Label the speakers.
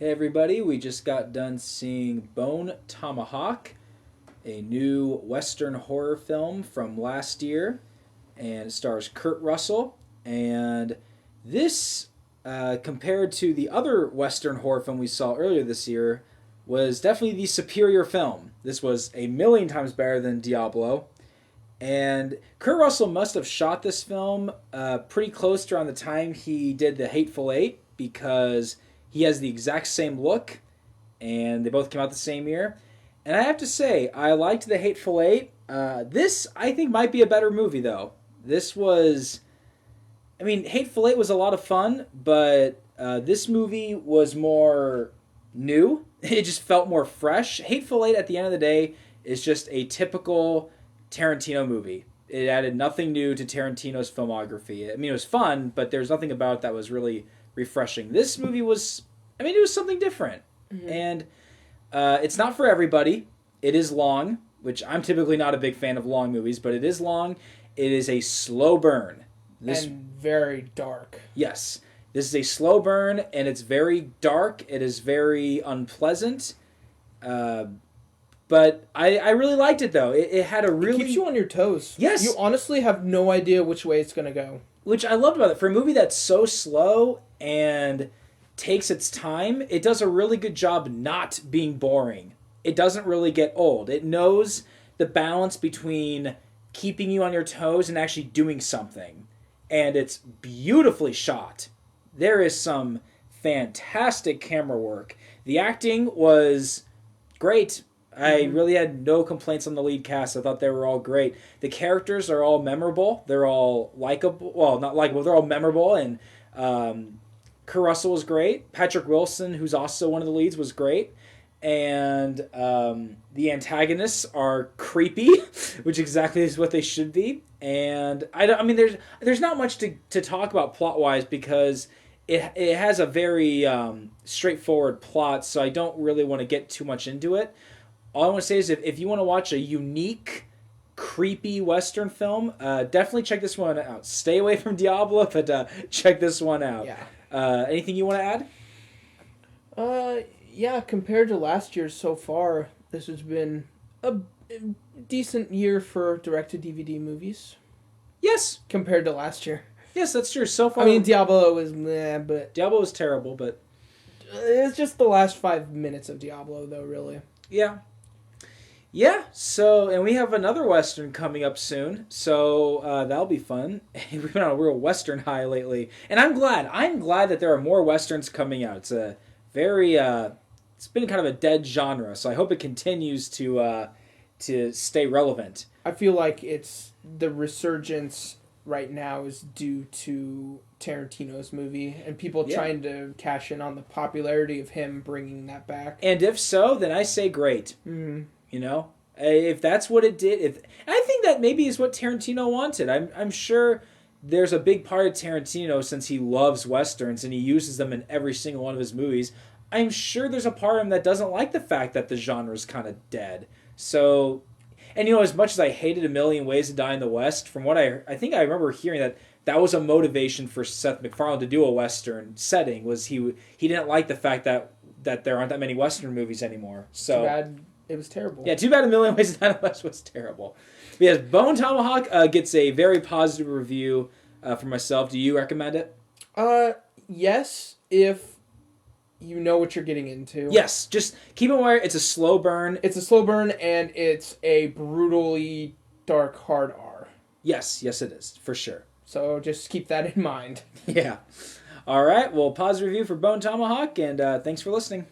Speaker 1: Hey everybody, we just got done seeing Bone Tomahawk, a new Western horror film from last year, and it stars Kurt Russell. And this, compared to the other Western horror film we saw earlier this year, was definitely the superior film. This was a million times better than Diablo. And Kurt Russell must have shot this film pretty close to around the time he did The Hateful Eight, because he has the exact same look, and they both came out the same year. And I have to say, I liked The Hateful Eight. This, I think, might be a better movie, though. This was... I mean, Hateful Eight was a lot of fun, but this movie was more new. It just felt more fresh. Hateful Eight, at the end of the day, is just a typical Tarantino movie. It added nothing new to Tarantino's filmography. I mean, it was fun, but there's nothing about it that was really refreshing. This movie was, I mean, it was something different. Mm-hmm. And it's not for everybody. It is long, which I'm typically not a big fan of long movies, but it is long. It is a slow burn.
Speaker 2: And very dark.
Speaker 1: Yes. This is a slow burn, and it's very dark. It is very unpleasant. But I really liked it, though. It had a really...
Speaker 2: It keeps you on your toes.
Speaker 1: Yes.
Speaker 2: You honestly have no idea which way it's going to go.
Speaker 1: Which I loved about it. For a movie that's so slow and takes its time, it does a really good job not being boring. It doesn't really get old. It knows the balance between keeping you on your toes and actually doing something. And it's beautifully shot. There is some fantastic camera work. The acting was great. I really had no complaints on the lead cast. I thought they were all great. The characters are all memorable. They're all likable. Well, not likable. They're all memorable. And Kurt Russell was great. Patrick Wilson, who's also one of the leads, was great. And the antagonists are creepy, which exactly is what they should be. And I mean, there's not much to talk about plot-wise, because it has a very straightforward plot, so I don't really want to get too much into it. All I want to say is if you want to watch a unique, creepy Western film, definitely check this one out. Stay away from Diablo, but check this one out.
Speaker 2: Yeah.
Speaker 1: Anything you want to
Speaker 2: add? Yeah, compared to last year so far, this has been a decent year for direct-to-DVD movies.
Speaker 1: Yes.
Speaker 2: Compared to last year.
Speaker 1: Yes, that's true. So far...
Speaker 2: I mean, Diablo was meh, but...
Speaker 1: Diablo was terrible, but...
Speaker 2: It's just the last 5 minutes of Diablo, though, really.
Speaker 1: Yeah. Yeah, so, and we have another Western coming up soon, so that'll be fun. We've been on a real Western high lately. And I'm glad that there are more Westerns coming out. It's a very, it's been kind of a dead genre, so I hope it continues to stay relevant.
Speaker 2: I feel like it's, the resurgence right now is due to Tarantino's movie and people trying to cash in on the popularity of him bringing that back.
Speaker 1: And if so, then I say great.
Speaker 2: Mm-hmm.
Speaker 1: You know, if that's what it did, I think that maybe is what Tarantino wanted. I'm sure there's a big part of Tarantino, since he loves Westerns and he uses them in every single one of his movies. I'm sure there's a part of him that doesn't like the fact that the genre is kind of dead. So, and you know, as much as I hated A Million Ways to Die in the West, from what I think I remember hearing that was a motivation for Seth MacFarlane to do a Western setting, was he didn't like the fact that there aren't that many Western movies anymore. So.
Speaker 2: Too bad it was terrible.
Speaker 1: Yeah, too bad A Million Ways to Die in the West was terrible. But yes, Bone Tomahawk gets a very positive review from myself. Do you recommend it?
Speaker 2: Yes, if you know what you're getting into.
Speaker 1: Yes, just keep in mind it's a slow burn.
Speaker 2: It's a slow burn, and it's a brutally dark hard R.
Speaker 1: Yes, it is, for sure.
Speaker 2: So just keep that in mind.
Speaker 1: Yeah. All right, well, positive review for Bone Tomahawk, and thanks for listening.